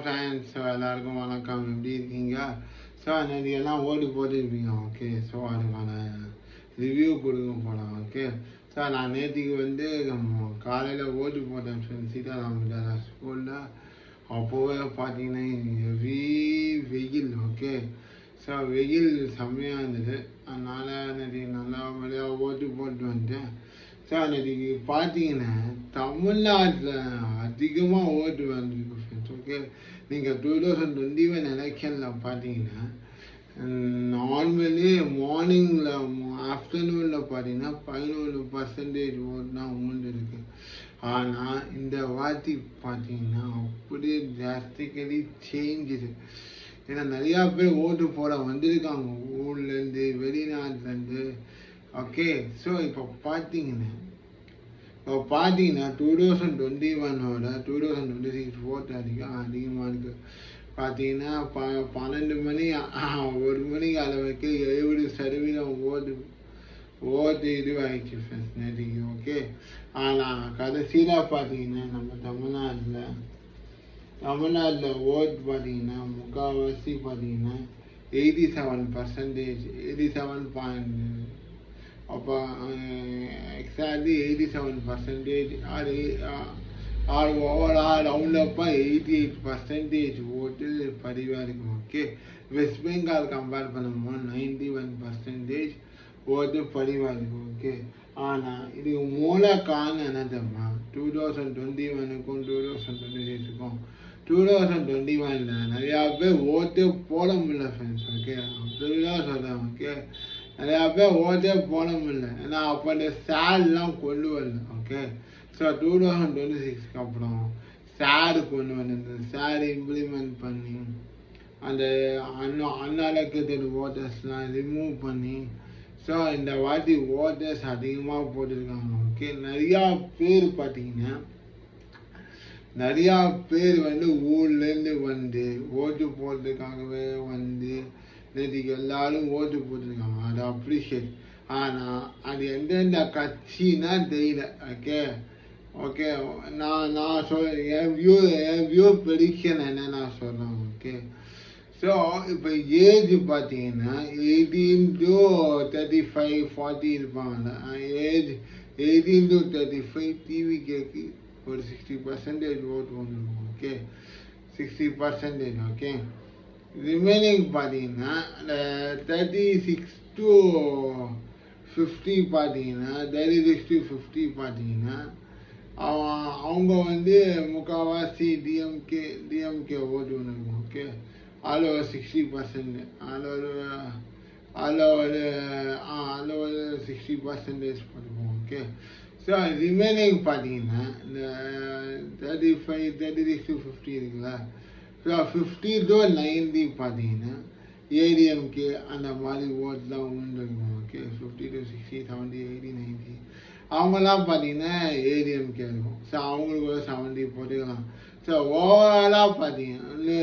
friends, so எல்லாருக்கும் வணக்கம். எப்படி இருக்கீங்க? ஸோ அன்னைக்கு எல்லாம் ஓடி போட்டுருப்பீங்க. ஓகே, ஸோ அதுக்கான ரிவ்யூ கொடுக்க போகலாம். ஓகே, ஸோ நான் நேற்றுக்கு வந்து காலையில் ஓட்டு போட்டேன் ஃப்ரெண்ட்ஸ். சீதாராம ஸ்கூலில் அப்போவே பார்த்தீங்கன்னா ஹெவி வெயில். ஓகே, ஸோ வெயில் செம்மையாக இருந்தது. அதனால் நேற்று நல்லா வழியாக ஓட்டு போட்டு வந்துட்டேன். ஸோ அன்றைக்கி பார்த்தீங்கன்னா தமிழ்நாட்டில் அதிகமாக ஓட்டு வந்துருக்கு ஃப்ரெண்ட்ஸ். ஓகே, நீங்கள் 2021 எலெக்ஷனில் பார்த்தீங்கன்னா நார்மலி மார்னிங்கில் ஆஃப்டர்நூனில் பார்த்தீங்கன்னா 11% ஓட்டு தான் உண்டு இருக்குது. ஆனால் இந்த வாட்டி பார்த்தீங்கன்னா அப்படியே டிராஸ்டிக்கலி சேஞ்சுது. ஏன்னா நிறையா பேர் ஓட்டு போட வந்திருக்காங்க ஊர்லேருந்து வெளிநாட்டிலேருந்து. ஓகே, ஸோ இப்போ பார்த்தீங்கன்னா 2021ஓட 2026 ஓட்டு அதிகமாக இருக்குது. பார்த்தீங்கன்னா 12 மணி 1 மணிக்கு அளவுக்கு 70% ஓட்டு இதுவாகிடுச்சு ஃப்ரெண்ட்ஸ் நேற்றுக்கு. ஓகே, ஆனால் கடைசியில் பார்த்தீங்கன்னா நம்ம தமிழ்நாட்டில் ஓட்டு பார்த்தீங்கன்னா முக்கால்வாசி பார்த்தீங்கன்னா 87%. அப்போ எக்ஸாக்ட்லி 87% ஆர் ஓவரால் ரவுண்டப்பா 88% ஓட்டு பதிவாக இருக்கும். ஓகே, வெஸ்ட் பெங்கால் கம்பேர் பண்ணும்போது 91% ஓட்டு பதிவாக இருக்கும். ஓகே, ஆனால் இதுக்கு மூல காரணம் என்ன தெரியுமா? 2021க்கும் 2026க்கும் 2021 நிறையா பேர் ஓட்டு போட முடியல ஃப்ரெண்ட்ஸ். ஓகே, அப்படிதான் சொல்கிறேன். ஓகே, நிறையா பேர் ஓட்டே போட முடியல. ஏன்னா அப்போ அந்த சேட்லாம் கொண்டு வரல. ஓகே, ஸோ 2026க்கு அப்புறம் சேடு கொண்டு வந்து சேடு இம்ப்ளிமெண்ட் பண்ணி அந்த அன்அலோகேட்டட் ஓட்டர்ஸ்லாம் ரிமூவ் பண்ணி ஸோ இந்த வாட்டி ஓட்டர்ஸ் அதிகமாக போட்டிருக்காங்க. ஓகே, நிறையா பேர் பார்த்தீங்கன்னா நிறையா பேர் வந்து ஊர்லேருந்து வந்து ஓட்டு போடுறதுக்காகவே வந்து நேற்றுக்கு எல்லாரும் ஓட்டு போட்டிருக்காங்க. அதை அப்ரிஷியேட். ஆனால் அது எந்தெந்த கட்சின்னா தெரியல. ஓகே ஓகே நான் என் வியூ ப்ரெடிக்ஷன் என்ன நான் சொல்கிறேன். ஓகே, ஸோ இப்போ ஏஜ் பார்த்தீங்கன்னா 18 to 35 40 இருப்பாங்க. ஏஜ் 18 to 35 டிவிகேக்கு ஒரு 60% ஓட்டு வந்துருக்கும். ஓகே, 60%. ஓகே, ரிமைனிங் பார்த்தீங்கன்னா 36 to 50 பார்த்தீங்கன்னா 36 to 50 பார்த்தீங்கன்னா அவங்க வந்து முக்கால்வாசி டிஎம்கே ஓட்டு வந்துருக்கும். ஓகே, அதில் ஒரு 60%, அதில் ஒரு 60% பண்ணுவோம். ஓகே, ஸோ ரிமைனிங் பார்த்தீங்கன்னா இந்த 36 to 50 இருக்குல்ல, ஸோ 50 to 90 பார்த்தீங்கன்னா ஏடிஎம்கே அந்த மாதிரி ஓட்டு தான் உண்டுருக்கும். ஓகே, 50 to 60 70 80 90 அவங்கெல்லாம் பார்த்தீங்கன்னா ஏடிஎம்கே இருக்கும். ஸோ அவங்களுக்கு ஒரு 70 போட்டுக்கலாம். ஸோ ஓவராலாக பார்த்தீங்கன்னா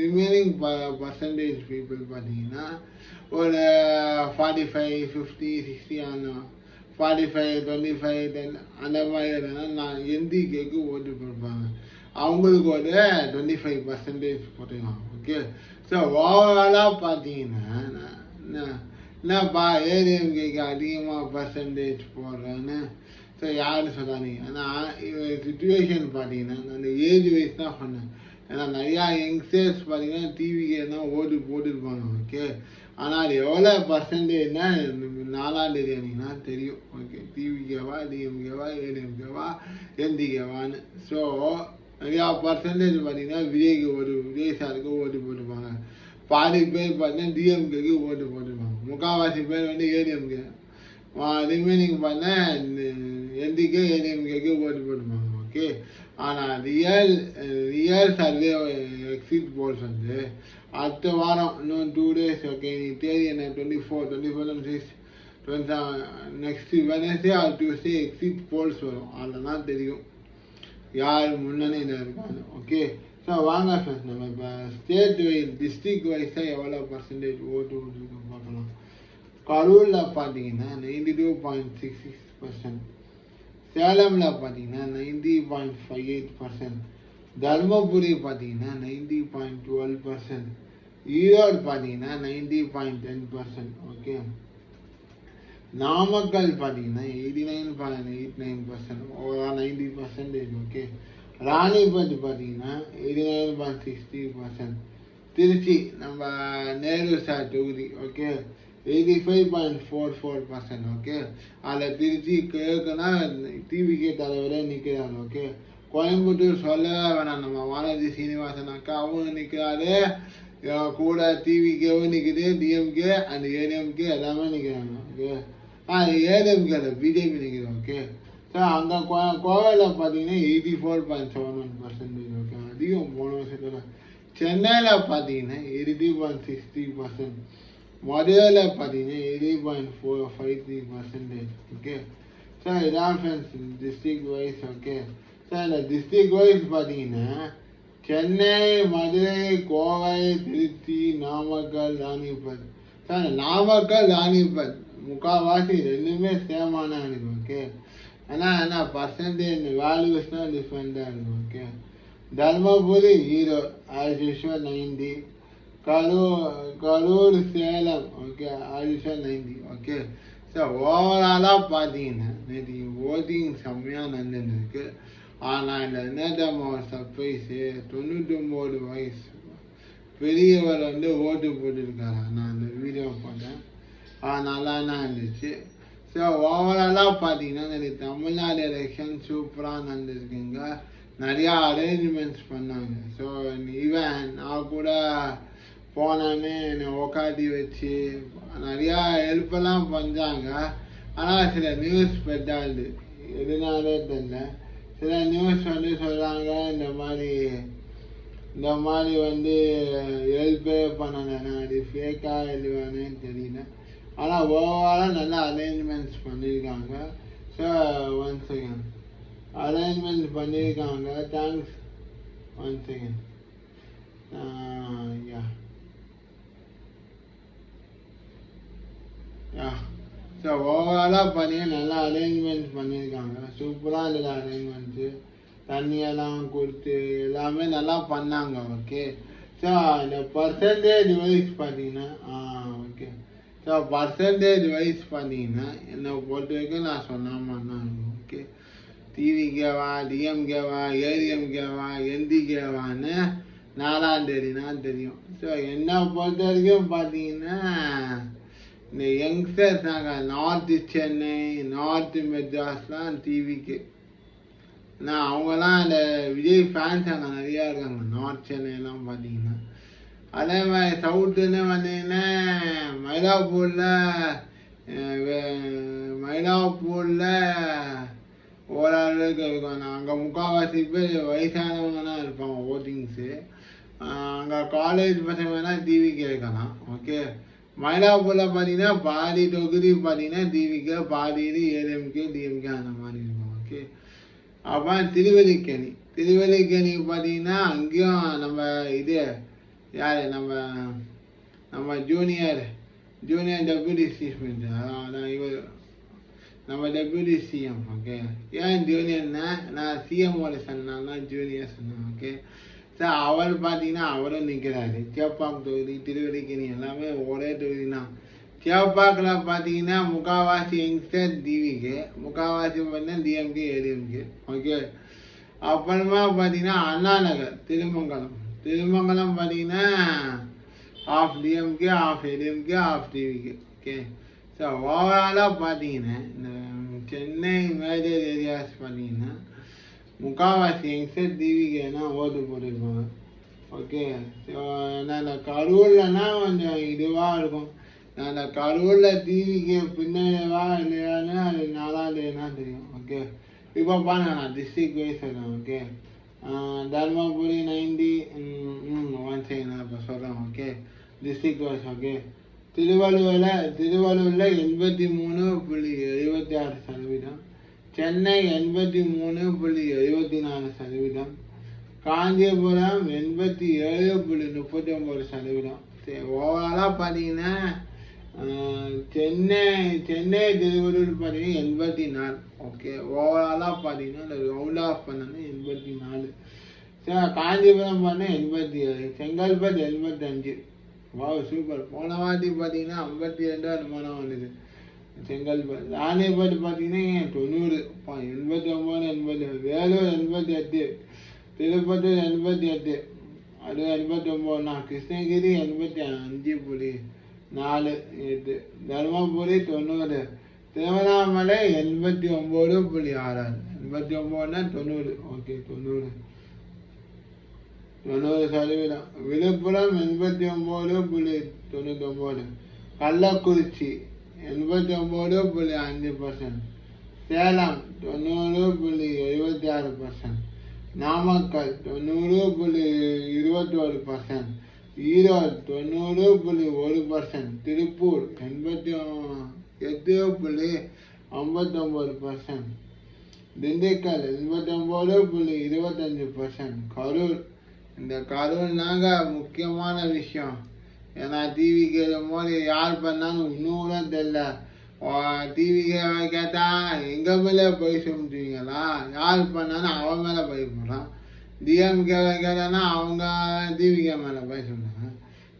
ரிமைனிங் பர்சன்டேஜ் பீப்புள் பார்த்தீங்கன்னா ஒரு 45 50 60 அந்த 45 25 10 அந்த மாதிரி இருந்தால் நான் என்டிகேக்கு ஓட்டு போடுப்பாங்க. அவங்களுக்கு ஒரு 25% போட்டுக்கலாம். ஓகே, ஸோ ஓவராலாக பார்த்தீங்கன்னா என்னப்பா ஏடிஎம்கேக்கு அதிகமாக பர்சன்டேஜ் போடுறேன்னு ஸோ யாரும் சொல்லாதீங்க. ஆனால் சிச்சுவேஷன் பார்த்தீங்கன்னா நான் ஏஜ் வைஸ் தான் சொன்னேன். ஏன்னா நிறையா யங்ஸ்டர்ஸ் பார்த்தீங்கன்னா டிவிக்கே தான் ஓட்டு போட்டுருப்பாங்க. ஓகே, ஆனால் அது எவ்வளோ பர்சன்டேஜ்னா 4ஆம் தேதி அன்றைக்கினா தெரியும். ஓகே, டிவிக்கேவா டிஎம்கேவா ஏடிஎம்கேவா என்டிகேவான்னு. ஸோ நிறையா பர்சன்டேஜ் பார்த்தீங்கன்னா விஜய் சாருக்கு ஓட்டு போட்டுருப்பாங்க. பாதி பேர் பார்த்தீங்கன்னா டிஎம்கேக்கு ஓட்டு போட்டுருப்பாங்க. முக்கால்வாசி பேர் வந்து ஏடிஎம்கே. ரிமைனிங் பார்த்தா என்டிகே ஏடிஎம்கேக்கு ஓட்டு போட்டுருப்பாங்க. ஓகே, ஆனால் ரியல் சர்வே எக்ஸிட் போல்ஸ் வந்து அடுத்த வாரம் இன்னும் 2 days. ஓகே, நீ தேதி என்ன 24 26 27 next Wednesday or Tuesday exit polls வரும். அதில் தான் தெரியும் யார் முன்னணியில் இருக்காங்க. ஓகே, ஸோ வாங்க ஃப்ரெண்ட்ஸ் நம்ம இப்போ ஸ்டேட் வைஸ் டிஸ்ட்ரிக்ட் வைஸாக எவ்வளோ பர்சன்டேஜ் ஓட்டு விட்டுருக்கு பார்க்கலாம். கரூரில் பார்த்தீங்கன்னா 92.66%, சேலமில் பார்த்தீங்கன்னா 90.58%, தர்மபுரி பார்த்தீங்கன்னா 90.12%, ஈரோடு பார்த்தீங்கன்னா 90.10%. ஓகே, நாமக்கல் பார்த்தீங்கன்னா 89.89%, ஓவரால் 90%. ஓகே, ராணிப்பேட் பார்த்தீங்கன்னா 89.60%, திருச்சி நம்ம நேரு சார் தொகுதி ஓகே 85.44%. ஓகே, அதில் திருச்சி கேட்குன்னா டிவிகே தலைவரே நிற்கிறாரு. ஓகே, கோயம்புத்தூர் சொல்லவே வேணாம், நம்ம வானதி சீனிவாசன் அக்கா அவங்க நிற்கிறாரு, கூட டிவிகேவும் நிற்குது, டிஎம்கே அண்ட் ஏடிஎம்கே எல்லாமே நிற்கிறாங்க. ஓகே, ஏடிஎம்கேல பிஜேபி நிற்குது. ஓகே, ஸோ அங்கே கோவையில் பார்த்தீங்கன்னா 84.71%. ஓகே, அதிகம் போன வருஷத்துல. சென்னையில் பார்த்தீங்கன்னா 80.60%, மதுரையில் பார்த்தீங்கன்னா 80.453%. ஓகே, ஸோ இதான் friends district wise. Okay, so இந்த டிஸ்ட்ரிக்ட் வைஸ் பார்த்தீங்கன்னா சென்னை, மதுரை, கோவை, திருச்சி, நாமக்கல், ராணிப்பேட். சார் நாமக்கல், ராணிப்பேட் முக்கால்வாசி ரெண்டுமே சேமான இருக்குது. ஓகே, ஆனால் என்ன பர்சன்டேஜ் வேல்யூஸ்னால் டிஃப்ரெண்ட்டாக இருக்கும். Okay, Dharmapuri Erode as usual 90, Karur Salem okay as usual 90. Okay, so ஓவராலாக பார்த்தீங்கன்னா நேற்று ஓட்டிங் செம்மையாக நடந்துருக்கு. ஆனால் இந்த நேற்று சர்ப்ரைஸு 99 வயசு பெரியவர் ஓட்டு போட்டிருக்காரு. நான் அந்த வீடியோ பார்த்தேன், நல்லா தான் இருந்துச்சு. ஸோ ஓவராலாக பார்த்தீங்கன்னா நிறைய தமிழ்நாடு எலெக்ஷன் சூப்பராக நடந்துருக்குங்க. நிறையா அரேஞ்ச்மெண்ட்ஸ் பண்ணாங்க. ஸோ ஈவன் நான் கூட போனோன்னே என்னை உக்காட்டி வச்சு நிறையா ஹெல்ப்பெல்லாம் பண்ணாங்க. ஆனால் சில நியூஸ் பெட்டாது எதுனாலே தெரியல. சில நியூஸ் சொல்கிறாங்க இந்த மாதிரி ஹெல்ப்பே பண்ணலைன்னா அது ஃபேக்காக எழுதுவானே தெரியல. ஆனால் ஓவராலாக நல்லா அரேஞ்ச்மெண்ட்ஸ் பண்ணியிருக்காங்க. ஸோ ஒன் செகண்ட் அரேஞ்ச்மெண்ட் பண்ணியிருக்காங்க. தேங்க்ஸ். One second. ஸோ ஓவராலாக பார்த்தீங்கன்னா நல்லா அரேஞ்ச்மெண்ட்ஸ் பண்ணியிருக்காங்க. சூப்பராக இருந்தது அரேஞ்ச்மெண்ட்ஸு, தண்ணியெல்லாம் கொடுத்து எல்லாமே நல்லா பண்ணாங்க. ஓகே, ஸோ இந்த பர்சன்டேஜ் வைஸ் பார்த்தீங்கன்னா ஓகே, ஸோ பர்சன்டேஜ் வைஸ் பார்த்தீங்கன்னா என்னை பொறுத்த வரைக்கும் நான் சொன்ன மாதிரி தான் இருக்கும். ஓகே, டிவிகேவா, டிஎம்கேவா, ஏடிஎம்கேவா, என்டிகேவான்னு 4ஆம் தேதினா தெரியும். ஸோ என்னை பொறுத்த வரைக்கும் பார்த்தீங்கன்னா இந்த யங்ஸ்டர்ஸ் நாங்கள் நார்த்து சென்னை, நார்த்து மெட்ராஸ்லாம் டிவிக்கு நான் அவங்கெல்லாம் அந்த விஜய் ஃபேன்ஸ் அங்கே நிறையா இருக்காங்க. நார்த் சென்னைலாம் பார்த்தீங்கன்னா அதே மாதிரி சவுத்துன்னு பார்த்தீங்கன்னா மயிலாப்பூரில் ஓரளவுக்கு இருக்கும். அங்கே முக்கால்வாசி பேர் வயசானவங்க தான் இருப்பாங்க ஓட்டிங்ஸு. அங்கே காலேஜ் பசங்கள்லாம் டிவிக்கு இருக்கலாம். ஓகே, மயிலாப்பூரில் பார்த்தீங்கன்னா பாதி தொகுதி பார்த்தீங்கன்னா டிவிக்கு, பாதி ஏடிஎம்கே, டிஎம்கே அந்த மாதிரி இருக்கும். ஓகே, அப்புறம் திருவல்லிக்கேணி பார்த்தீங்கன்னா அங்கேயும் நம்ம யார் நம்ம ஜூனியர் டெப்யூட்டி சீஃப் மினிஸ்டர், அதான் இவர் நம்ம டெப்யூட்டி சிஎம். ஓகே, ஏன் ஜூனியர்னா நான் சிஎம்மோட சொன்னால்னா ஜூனியர் சொன்னேன். ஓகே, ஸோ அவர் பார்த்தீங்கன்னா அவரும் நிற்கிறாரு. சேப்பாக்கம் தொகுதி, திருவல்லிக்கேணி எல்லாமே ஒரே தொகுதி தான். சேப்பாக்கில் பார்த்தீங்கன்னா முக்கால்வாசி யங்ஸ்டர் டிவிக்கு, முக்கால்வாசி பார்த்தீங்கன்னா டிஎம்கே, ஏடிஎம்கே. ஓகே, அப்புறமா பார்த்தீங்கன்னா அண்ணா நகர் திருமங்கலம் பார்த்தீங்கன்னா of DMK, of ADMK, of டிவிக்கு. ஓகே, ஸோ ஓவராலாக பார்த்தீங்கன்னா இந்த சென்னை மேஜர் ஏரியாஸ் பார்த்தீங்கன்னா முக்கால்வாசி யங்ஸ்டர் டிவிக்கேனா ஓட்டு போட்டிருப்பாங்க. ஓகே, ஸோ நான் கரூர்லன்னா கொஞ்சம் இதுவாக இருக்கும். நான் கரூரில் டிவிக்கு பின்னவா இல்லையான்னு அது 4ஆம் தேதினா தெரியும். ஓகே, இப்போ பாருங்க நான் டிஸ்ட்ரிக்ட் வைஸ் சொல்கிறேன். ஓகே, தர்மபுரி 90, ஒன் செகண்ட் நான் இப்போ சொல்கிறேன். Okay, district wise. ஓகே, திருவள்ளூரில் 83.76%, சென்னை 83.74%, காஞ்சிபுரம் 87.39%. சரி, ஓவராலாக பார்த்தீங்கன்னா சென்னை திருவள்ளூர் பார்த்தீங்கன்னா 84. ஓகே, ஓவராலாக பார்த்தீங்கன்னா ரவுண்ட் ஆஃப் பண்ணணும் 84. காஞ்சிபுரம் பார்த்தா 87, செங்கல்பட்டு 85. Wow super. போன வாட்டி பார்த்தீங்கன்னா 52 வருமானம் வந்தது செங்கல்பட்டு. ராணிப்பேட்டு பார்த்தீங்கன்னா 90, 89, 80, வேலூர் 88, திருப்பத்தூர் 88, அது 89, கிருஷ்ணகிரி 85.48, தருமபுரி 90, திருவண்ணாமலை 89.66, 89னா 90, ஓகே 90%. விழுப்புரம் 89.99, கள்ளக்குறிச்சி 89.5%, சேலம் 90.76%, நாமக்கல் 90.21%, ஈரோடு 90.1%, திருப்பூர் 88.59%, திண்டுக்கல் 89.25%, கரூர். இந்த கரூர்னாங்க முக்கியமான விஷயம். ஏன்னா டிவிக்கு போது யார் பண்ணாலும் இன்னும் தெரியல. டிவிக்கு கேட்டால் எங்கள் மேலே போய் சொல்லிட்டீங்களா, யார் பண்ணாலும் அவன் மேலே போய் போகிறான். டிஎம்கே கேட்டானா அவங்க டிவிகே மேலே போய் சொல்கிறாங்க.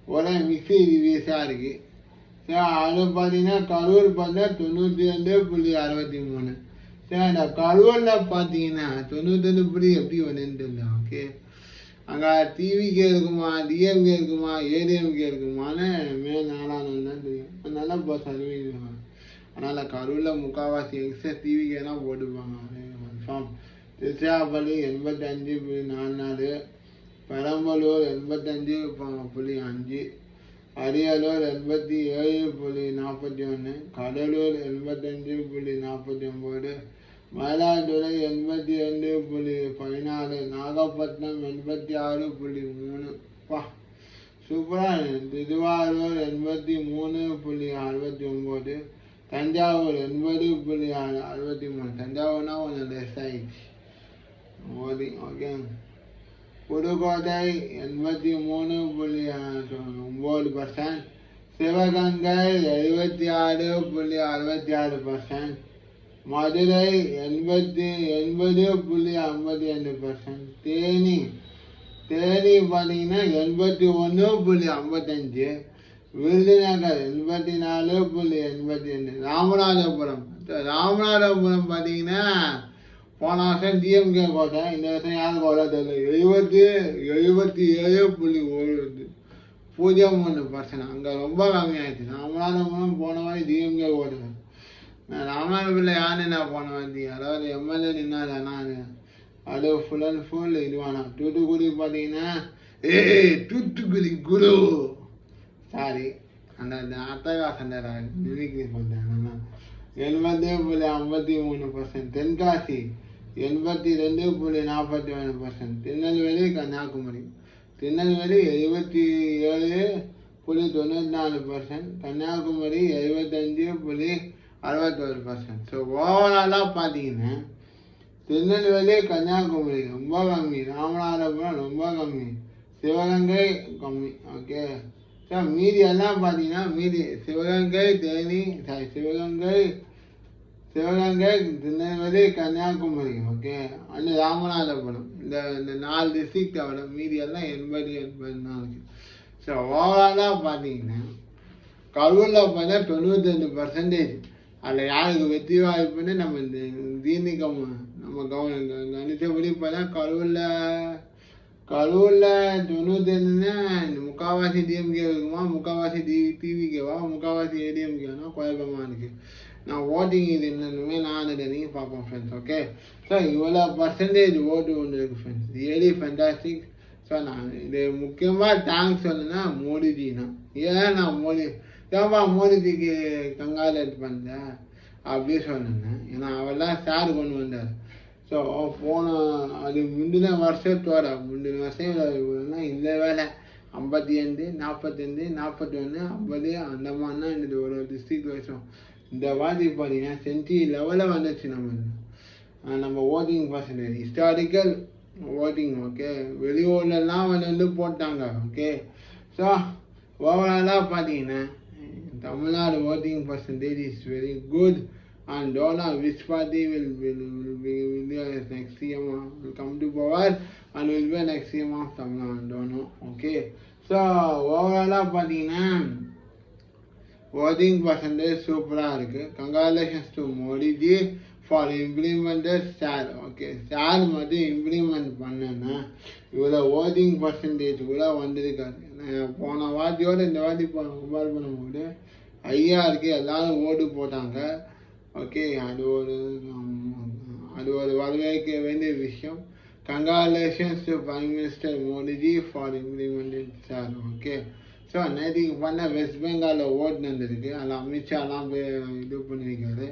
ஒரே மிக்சி ரிவியூஸாக இருக்குது. சரி, அது பார்த்தீங்கன்னா கரூர் பார்த்தா 92.63. சரி, இந்த கரூரில் பார்த்தீங்கன்னா 92 எப்படி வந்துன்னு தெரியல. ஓகே, அங்கே டிவிக்கே இருக்குமா, டிஎம்கே இருக்குமா, ஏடிஎம்கே இருக்குமான்னு நாளானு தான் தெரியும். அதனால இப்போ சர்வீஸ். அதனால் கரூரில் முக்கால்வாசி எக்ஸஸ் டிவிக்கே தான் போட்டுப்பாங்க. கன்ஃபார்ம். திருச்சிராப்பள்ளி 85.44, பெரம்பலூர் 85.5, அரியலூர் 87.41, கடலூர் 85.49, மயிலாடுதுறை 82.14, நாகப்பட்டினம் 86.3. சூப்பராக. திருவாரூர் 83.69, தஞ்சாவூர் 80.63. தஞ்சாவூர்னா கொஞ்சம் லெஸ் ஆகிடுச்சு. ஓகே. புதுக்கோட்டை 83.9%, சிவகங்கை 76.66%, மதுரை 80.52%, தேனி பார்த்தீங்கன்னா 81.55, விருதுநகர் 84.82, ராமநாதபுரம் பார்த்தீங்கன்னா போன வருஷம் டிஎம்கே கோட்டை, இந்த வருஷம் யாரும் கோட்டை தெரியல. 77.003%. அங்கே ரொம்ப கம்மியாகிடுச்சு. ராமநாதபுரம் போன வாரி டிஎம்கே கோட்டை. நான் ராமநாதபுரத்தில் யாருன்னு நான் போன வாட்டி அதாவது எம்எல்ஏ நின்னாதானா அது ஃபுல் அண்ட் ஃபுல் இதுவானா. தூத்துக்குடி பார்த்தீங்கன்னா தூத்துக்குடி குரு சாரி அந்த அட்டகாசன் மிமிக்ரி பண்ணுறேன். 80.53%, தென்காசி 82.41%, திருநெல்வேலி கன்னியாகுமரி 77.94%, கன்னியாகுமரி 75.61%. ஸோ ஓவராலாக பார்த்தீங்கன்னா திருநெல்வேலி கன்னியாகுமரி ரொம்ப கம்மி, ராமநாதபுரம் ரொம்ப கம்மி, சிவகங்கை கம்மி. ஓகே சார், மீதி எல்லாம் பார்த்தீங்கன்னா சிவகங்கை திருநெல்வேலி கன்னியாகுமரி. ஓகே, அந்த ராமநாதபுரம் இந்த 4 டிஸ்ட்ரிக்ட் தவிர மீதி எல்லாம் 80. ஸோ ஓவராலாக பார்த்தீங்கன்னா கரூரில் பார்த்தா 92%. அதில் யாருக்கு வெற்றி வாய்ப்புன்னு நம்ம இந்த தீனிக்கம் நம்ம கணித்தபடி பார்த்தா கரூரில் 92ன்னா முக்கால்வாசி டிஎம்கே இருக்குமா, முக்கால்வாசி டிவிகேவா, முக்கால்வாசி ஏடிஎம்கேனா குழப்பமாக இருக்குது. நான் ஓட்டிங் இது என்னென்னுமே நான் நீங்கள் பார்ப்போம் ஃப்ரெண்ட்ஸ். ஓகே, ஸோ இவ்வளோ பர்சன்டேஜ் ஓட்டு ஒன்று இருக்குது ஃப்ரெண்ட்ஸ். Really fantastic. ஸோ நான் இது முக்கியமாக தேங்க்ஸ் சொல்லணுன்னா மோடிஜினா. ஏன் நான் மோடிஜிக்கு கங்காலேட் பண்ணேன் அப்படி சொன்னேன். ஏன்னா அவெல்லாம் சார் கொண்டு வந்தார். ஸோ போன அது முந்தின வருஷம் இந்த வேலை 55, 45, 41, 50 அந்த மாதிரினா இந்த ஒரு டிஸ்ட்ரிக்ட் வருஷம். இந்த வாட்டி பார்த்தீங்கன்னா சென்ட்ரி லெவலில் வந்துச்சு. நம்ம voting percentage historical voting. Okay, வெளியூர்லலாம் வந்து போட்டாங்க. ஓகே, ஸோ ஓவராலாக பார்த்தீங்கன்னா Tamil Nadu voting percentage is very good. and don't know which party will be next CM will come to power and will be next CM of Tamil Nadu. Don't know. Okay. So overall பார்த்தீங்கன்னா voting percentage சூப்பராக இருக்கு. Congratulations to Modi ji for implemented STAR. Okay, STAR மட்டும் implement பண்ணேன்னா இவ்வளோ voting percentage கூட வந்திருக்காரு. போன வாட்டியோட இந்த வாட்டி கம்பேர் பண்ணும்போது ஐயா இருக்கு, எல்லாரும் ஓட்டு போட்டாங்க. ஓகே, அது ஒரு வரவேற்க வேண்டிய விஷயம். Congratulations to Prime Minister Modi ji for implementing STAR. Okay. So நேற்றுக்கு பண்ண வெஸ்ட் பெங்காலில் ஓட்டு நடந்திருக்கு. அதில் அமித்ஷாலாம் போய் இது பண்ணியிருக்காரு.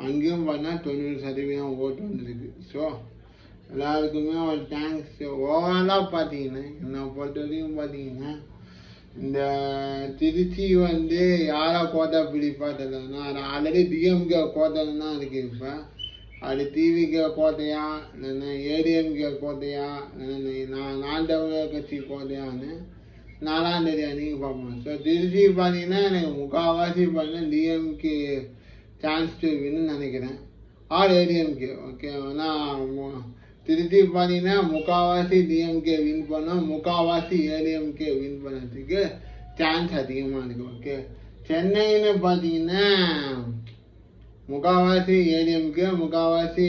அங்கேயும் பண்ணால் 90% ஓட்டு வந்திருக்கு. ஸோ எல்லாருக்குமே ஒரு தேங்க்ஸ். ஓவராலாக பார்த்தீங்கன்னா என்னை பொறுத்த வரைக்கும் பார்த்தீங்கன்னா இந்த திருச்சி யாரா கோட்டை பிடிப்பா தெரியலன்னா அது ஆல்ரெடி டிஎம்கே கோட்டைன்னு தான் இருக்குது. இப்போ அது டிவிகே கோட்டையா இல்லைன்னா ஏடிஎம்கே கோட்டையா இல்லைன்னா நான் தமிழர் கட்சி கோட்டையான்னு 4ஆம் தேதி அன்றைக்கி பார்ப்போம். ஸோ திருச்சி பார்த்தீங்கன்னா எனக்கு முக்கால்வாசி பார்த்தீங்கன்னா டிஎம்கே சான்ஸ் டு வின்னு நினைக்கிறேன், ஆர் ஏடிஎம்கே. ஓகே, ஆனால் திருச்சி பார்த்தீங்கன்னா முக்கால்வாசி டிஎம்கே வின் பண்ணோம், முக்கால்வாசி ஏடிஎம்கே வின் பண்ணுறதுக்கு சான்ஸ் அதிகமாக இருக்குது. ஓகே, சென்னைன்னு பார்த்தீங்கன்னா முக்கால்வாசி ஏடிஎம்கே, முக்கால்வாசி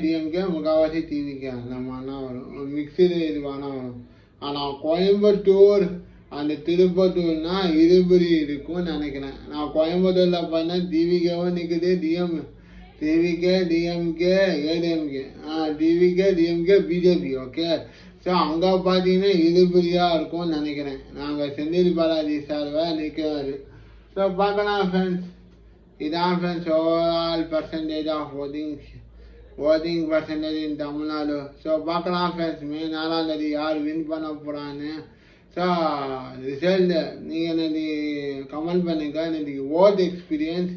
டிஎம்கே, முக்கால்வாசி டிவிகே அந்த மாதிரினா வரும், மிக்சடு இது வேணா வரும். ஆனால் கோயம்புத்தூர் அந்த திருப்பத்தூர்னா இருபடி இருக்கும்னு நினைக்கிறேன். நான் கோயம்புத்தூரில் பண்ணேன், டிவிகேவும் நிற்குது, TVK, DMK, ADMK, TVK, DMK, BJP. Okay, so அங்கே பார்த்தீங்கன்னா இருபடியாக இருக்கும்னு நினைக்கிறேன். நாங்கள் செந்தில் பாலாஜி சார் நிற்கிறாரு. ஸோ பார்க்கலாம் ஃப்ரெண்ட்ஸ், இதான் friends overall percentage of voting percentage in Tamil Nadu. So பார்க்கலாம் ஃப்ரெண்ட்ஸ், மே 4ஆம் தேதி யார் வின் பண்ண போகிறான்னு. ஸோ ரிசல்ட் நீங்கள் எனக்கு கமெண்ட் பண்ணுங்கள். எனக்கு ஓட் எக்ஸ்பீரியன்ஸ்,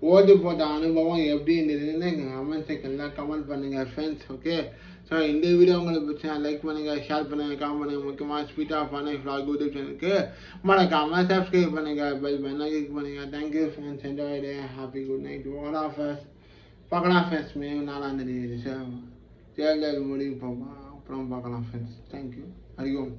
ஓட்டு போட்ட அனுபவம் எப்படி இருந்ததுன்னு எங்கள் கமெண்ட் செக்ஷனில் கமெண்ட் பண்ணுங்கள் ஃப்ரெண்ட்ஸ். ஓகே, ஸோ இந்த வீடியோ உங்களுக்கு பிடிச்சா லைக் பண்ணுங்கள், ஷேர் பண்ணுங்கள், கமெண்ட் பண்ணுங்கள். முக்கியமாக ஸ்பீட் ஆஃப் பண்ண ஃப்ளாக் யூடியூப் சேனலுக்கு மறக்காமல் சப்ஸ்கிரைப் பண்ணுங்கள், பெல் பட்டனை கிளிக் பண்ணுங்கள். Thank you friends, enjoy day, happy good night all of us. பார்க்கலாம் ஃப்ரெண்ட்ஸ், மே 4ஆம் தேதி தேர்தல் முடிவு பார்ப்போம், அப்புறம் பார்க்கலாம் ஃப்ரெண்ட்ஸ். தேங்க்யூ, ஹரி ஓம்.